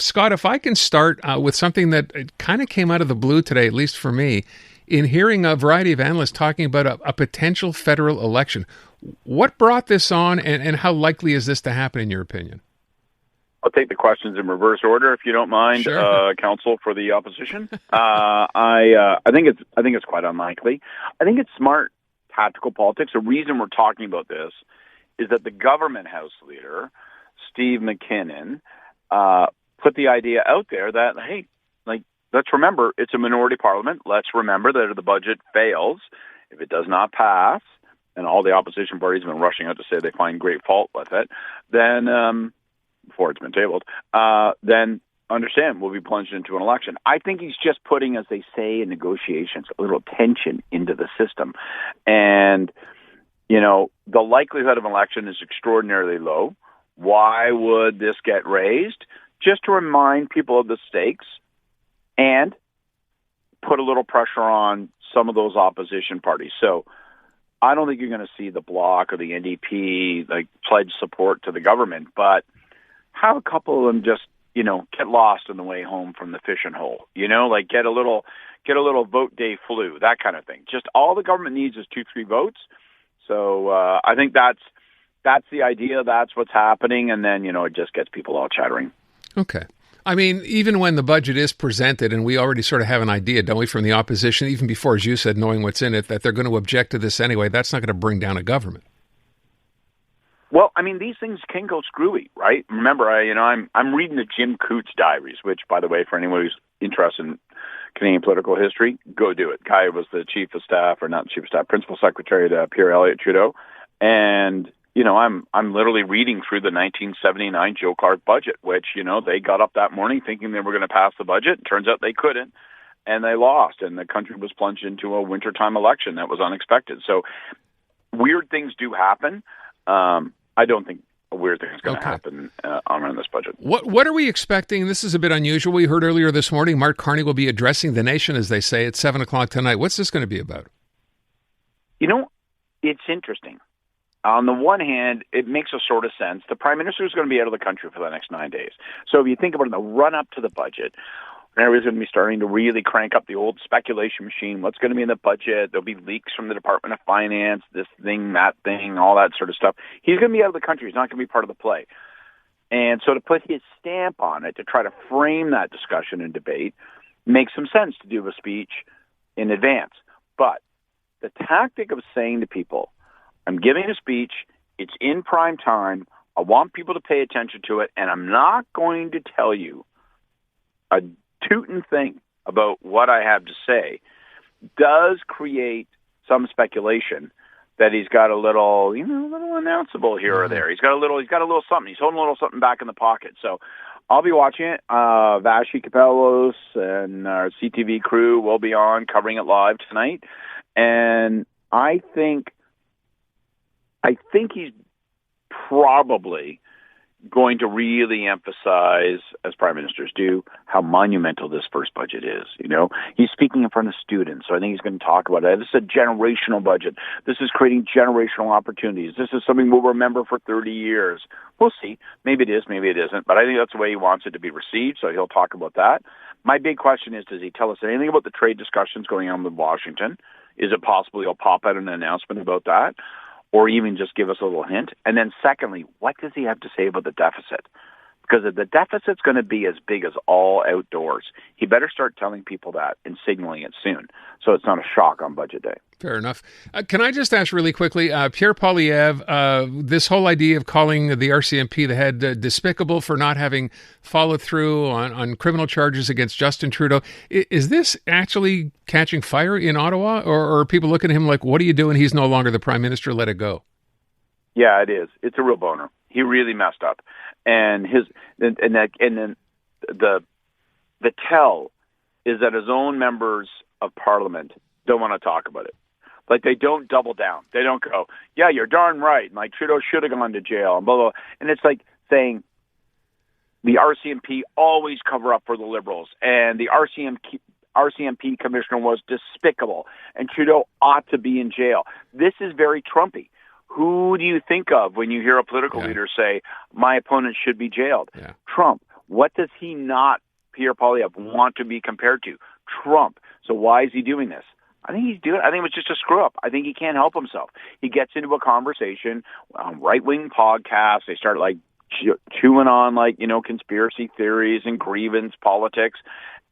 Scott, if I can start with something that kind of came out of the blue today, at least for me, in hearing a variety of analysts talking about a potential federal election. What brought this on, and how likely is this to happen, in your opinion? I'll take the questions in reverse order, if you don't mind, Sure. counsel for the opposition. I think it's quite unlikely. I think it's smart tactical politics. The reason we're talking about this is that the government House leader, Steve McKinnon, put the idea out there that, hey, let's remember it's a minority parliament. Let's remember that if the budget fails, if it does not pass, and all the opposition parties have been rushing out to say they find great fault with it, then before it's been tabled, then understand we'll be plunged into an election. I think he's just putting, as they say in negotiations, a little tension into the system. And, the likelihood of an election is extraordinarily low. Why would this get raised? Just to remind people of the stakes and put a little pressure on some of those opposition parties. So I don't think you're going to see the Bloc or the NDP pledge support to the government, but have a couple of them just, get lost on the way home from the fishing hole, get a little vote day flu, that kind of thing. Just all the government needs is 2-3 votes. So I think that's the idea. That's what's happening. And then, it just gets people all chattering. Okay. I mean, even when the budget is presented, and we already sort of have an idea, don't we, from the opposition, even before, as you said, knowing what's in it, that they're going to object to this anyway, that's not going to bring down a government. Well, I mean, these things can go screwy, right? Remember, I'm reading the Jim Coots diaries, which, by the way, for anyone who's interested in Canadian political history, go do it. Guy was the chief of staff, or not chief of staff, principal secretary to Pierre Elliott Trudeau, and I'm literally reading through the 1979 Joe Clark budget, which they got up that morning thinking they were going to pass the budget. Turns out they couldn't, and they lost, and the country was plunged into a wintertime election that was unexpected. So weird things do happen. I don't think a weird thing is going to happen on this budget. What are we expecting? This is a bit unusual. We heard earlier this morning Mark Carney will be addressing the nation, as they say, at 7 o'clock tonight. What's this going to be about? It's interesting. On the one hand, it makes a sort of sense. The Prime Minister is going to be out of the country for the next 9 days. So if you think about it, the run-up to the budget, everybody's going to be starting to really crank up the old speculation machine. What's going to be in the budget? There'll be leaks from the Department of Finance, this thing, that thing, all that sort of stuff. He's going to be out of the country. He's not going to be part of the play. And so to put his stamp on it, to try to frame that discussion and debate, makes some sense to do a speech in advance. But the tactic of saying to people, I'm giving a speech, it's in prime time, I want people to pay attention to it, and I'm not going to tell you a tootin' thing about what I have to say, does create some speculation that he's got a little announceable here or there. He's got a little something. He's holding a little something back in the pocket. So I'll be watching it. Vashi Kapelos and our CTV crew will be on covering it live tonight. And I think he's probably going to really emphasize, as prime ministers do, how monumental this first budget is. He's speaking in front of students, so I think he's going to talk about it. This is a generational budget. This is creating generational opportunities. This is something we'll remember for 30 years. We'll see. Maybe it is, maybe it isn't, but I think that's the way he wants it to be received, so he'll talk about that. My big question is, does he tell us anything about the trade discussions going on with Washington? Is it possible he'll pop out an announcement about that? Or even just give us a little hint? And then secondly, what does he have to say about the deficit? Because if the deficit's going to be as big as all outdoors, he better start telling people that and signaling it soon, so it's not a shock on budget day. Fair enough. Can I just ask really quickly, Pierre Poilievre, this whole idea of calling the RCMP the head despicable for not having followed through on criminal charges against Justin Trudeau, is this actually catching fire in Ottawa? Or are people looking at him like, what are you doing? He's no longer the Prime Minister. Let it go. Yeah, it is. It's a real boner. He really messed up. And then the tell is that his own members of Parliament don't want to talk about it. Like, they don't double down. They don't go, yeah, you're darn right. And like, Trudeau should have gone to jail and blah, blah. And it's like saying the RCMP always cover up for the Liberals, and the RCMP commissioner was despicable, and Trudeau ought to be in jail. This is very Trumpy. Who do you think of when you hear a political leader say, my opponent should be jailed? Yeah. Trump. What does he not, Pierre Poilievre, want to be compared to? Trump. So why is he doing this? I think it was just a screw up. I think he can't help himself. He gets into a conversation on right-wing podcasts. They start like chewing on like, conspiracy theories and grievance politics,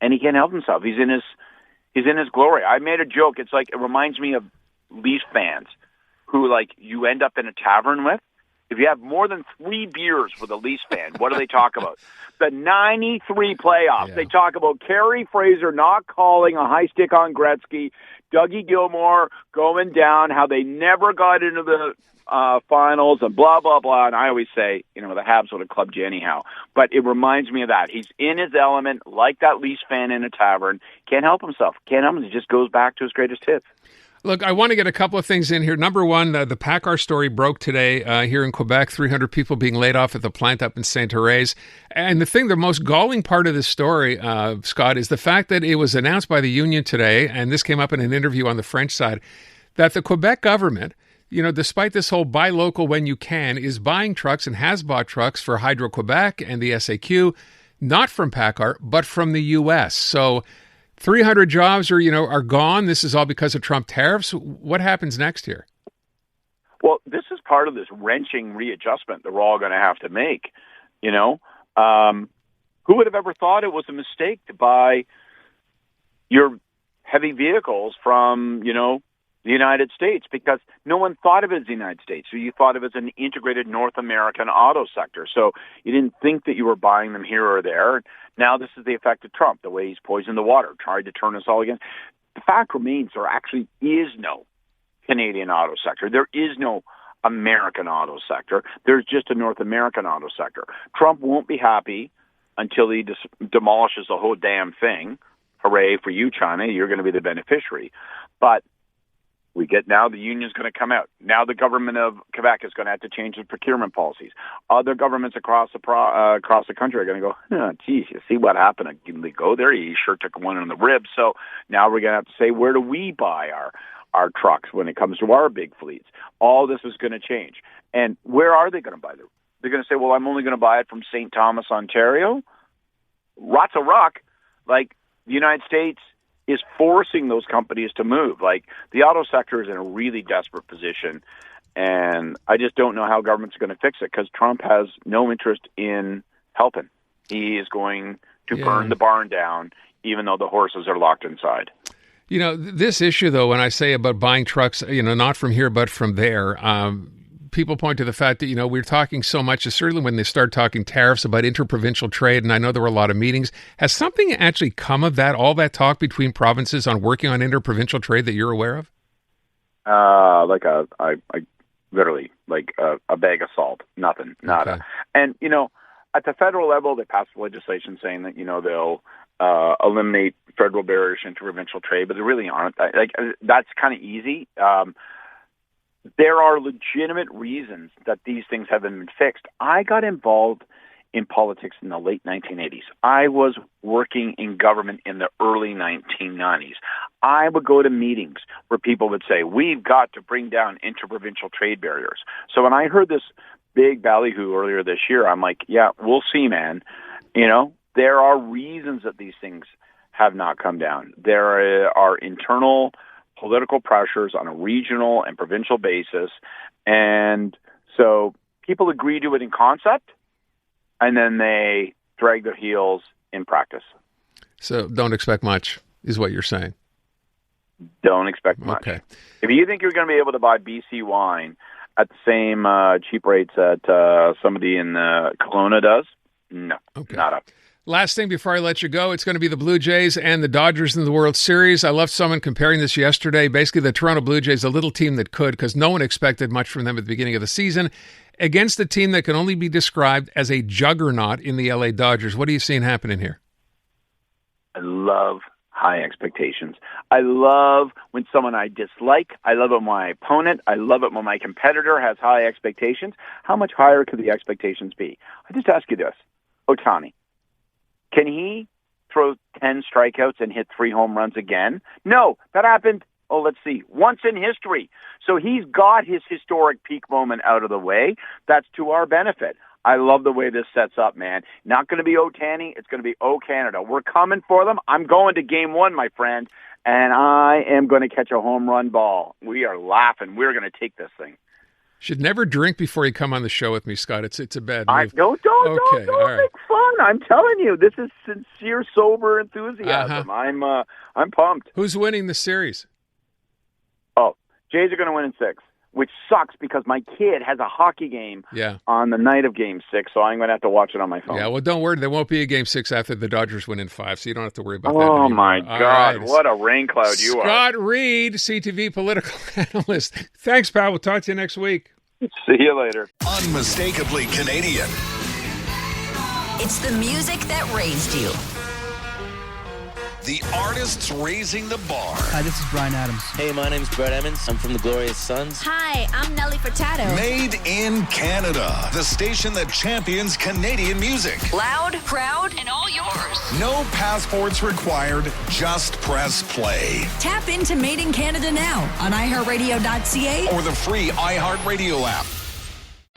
and he can't help himself. He's in his glory. I made a joke. It's like, it reminds me of Leafs fans who like you end up in a tavern with. If you have more than 3 beers with a Leafs fan, what do they talk about? The 93 playoffs. Yeah. They talk about Carey Fraser not calling a high stick on Gretzky, Dougie Gilmour going down, how they never got into the finals, and blah, blah, blah. And I always say, the Habs would have clubbed you anyhow. But it reminds me of that. He's in his element, like that Leafs fan in a tavern. Can't help himself. He just goes back to his greatest hits. Look, I want to get a couple of things in here. Number one, the PACCAR story broke today here in Quebec, 300 people being laid off at the plant up in Sainte-Thérèse. And the most galling part of this story, Scott, is the fact that it was announced by the union today, and this came up in an interview on the French side, that the Quebec government, despite this whole buy local when you can, is buying trucks and has bought trucks for Hydro-Quebec and the SAQ, not from PACCAR, but from the U.S. So 300 jobs are gone. This is all because of Trump tariffs. What happens next here? Well, this is part of this wrenching readjustment that we're all going to have to make. Who would have ever thought it was a mistake to buy your heavy vehicles from, the United States? Because no one thought of it as the United States. So you thought of it as an integrated North American auto sector. So you didn't think that you were buying them here or there. Now this is the effect of Trump, the way he's poisoned the water, tried to turn us all against. The fact remains there actually is no Canadian auto sector. There is no American auto sector. There's just a North American auto sector. Trump won't be happy until he demolishes the whole damn thing. Hooray for you, China. You're going to be the beneficiary. But we get now the union's going to come out. Now the government of Quebec is going to have to change its procurement policies. Other governments across the country are going to go, geez, you see what happened? They go there. He sure took one in the ribs. So now we're going to have to say, where do we buy our trucks when it comes to our big fleets? All this is going to change. And where are they going to buy them? They're going to say, well, I'm only going to buy it from St. Thomas, Ontario. Lots of rock. Like the United States is forcing those companies to move. Like the auto sector is in a really desperate position, and I just don't know how government's going to fix it because Trump has no interest in helping. He is going to burn the barn down, even though the horses are locked inside. This issue, though, when I say about buying trucks, not from here but from there, people point to the fact that, we're talking so much, certainly when they start talking tariffs about interprovincial trade, and I know there were a lot of meetings. Has something actually come of that, all that talk between provinces on working on interprovincial trade that you're aware of? Literally a bag of salt, nothing, nada. Okay. And, at the federal level, they passed legislation saying that, they'll eliminate federal barriers to interprovincial trade, but there really aren't. That's kind of easy. There are legitimate reasons that these things haven't been fixed. I got involved in politics in the late 1980s. I was working in government in the early 1990s. I would go to meetings where people would say, we've got to bring down interprovincial trade barriers. So when I heard this big ballyhoo earlier this year, I'm like, yeah, we'll see, man. There are reasons that these things have not come down. There are internal political pressures on a regional and provincial basis. And so people agree to it in concept, and then they drag their heels in practice. So don't expect much, is what you're saying. Don't expect much. Okay. If you think you're going to be able to buy BC wine at the same cheap rates that somebody in Kelowna does, no, not up. Last thing before I let you go, it's going to be the Blue Jays and the Dodgers in the World Series. I loved someone comparing this yesterday. Basically, the Toronto Blue Jays, a little team that could, because no one expected much from them at the beginning of the season, against a team that can only be described as a juggernaut in the LA Dodgers. What are you seeing happening here? I love high expectations. I love when someone I dislike. I love it when my opponent. I love it when my competitor has high expectations. How much higher could the expectations be? I just ask you this. Ohtani. Can he throw 10 strikeouts and hit 3 home runs again? No, that happened, let's see, once in history. So he's got his historic peak moment out of the way. That's to our benefit. I love the way this sets up, man. Not going to be Otani. It's going to be O Canada. We're coming for them. I'm going to game 1, my friend, and I am going to catch a home run ball. We are laughing. We're going to take this thing. Should never drink before you come on the show with me, Scott. It's a bad move. Don't make fun. I'm telling you, this is sincere, sober enthusiasm. I'm pumped. Who's winning the series? Oh, Jays are going to win in 6, which sucks because my kid has a hockey game on the night of Game 6, so I'm going to have to watch it on my phone. Yeah, well, don't worry. There won't be a Game 6 after the Dodgers win in 5, so you don't have to worry about that Oh, anymore. my God. What a rain cloud you are. Scott Reid, CTV political analyst. Thanks, pal. We'll talk to you next week. See you later. Unmistakably Canadian. It's the music that raised you. The artists raising the bar. Hi, this is Brian Adams. Hey, my name's Brett Emmons. I'm from the Glorious Sons. Hi, I'm Nelly Furtado. Made in Canada. The station that champions Canadian music. Loud, proud, and all yours. No passports required. Just press play. Tap into Made in Canada now on iHeartRadio.ca Or the free iHeartRadio app.